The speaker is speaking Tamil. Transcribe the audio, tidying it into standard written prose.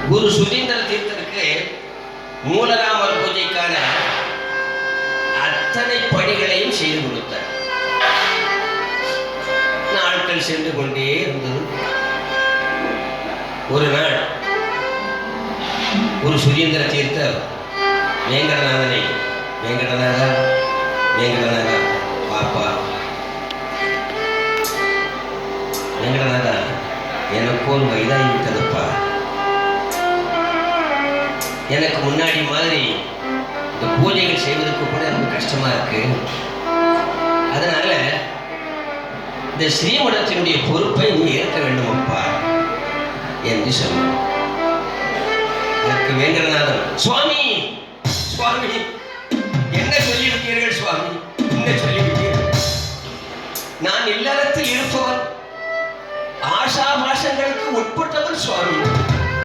குரு சுதீந்திர தீர்த்தருக்கு மூலராமர் பூஜைக்கான அத்தனை பணிகளையும் செய்து கொடுத்தார். நாட்கள் சென்று கொண்டே இருந்தது. ஒரு நாள் குரு சுதீந்திர தீர்த்தர் வேங்கடநாதனை, வேங்கடநாதா பாப்பா, வேங்கடநாதா எனக்கு ஒரு வயதாகிவிட்டதுப்பா, எனக்கு முன்னாடி மாதிரி இந்த பூஜைகள் செய்வதற்கு கூட எனக்கு கஷ்டமா இருக்கு. அதனால இந்த ஸ்ரீமடத்தினுடைய பொறுப்பை நீ ஏற்க வேண்டுமப்பா என்று சொன்னார். எனக்கு வேங்கடநாதன், சுவாமி சுவாமி என்ன சொல்லிவிட்டீர்கள் சுவாமி, என்ன சொல்லிவிட்டீர்கள்? நான் இல்லறத்தில் இருப்பவன், ஆஷா பாஷங்களுக்கு உட்பட்டவர் சுவாமி.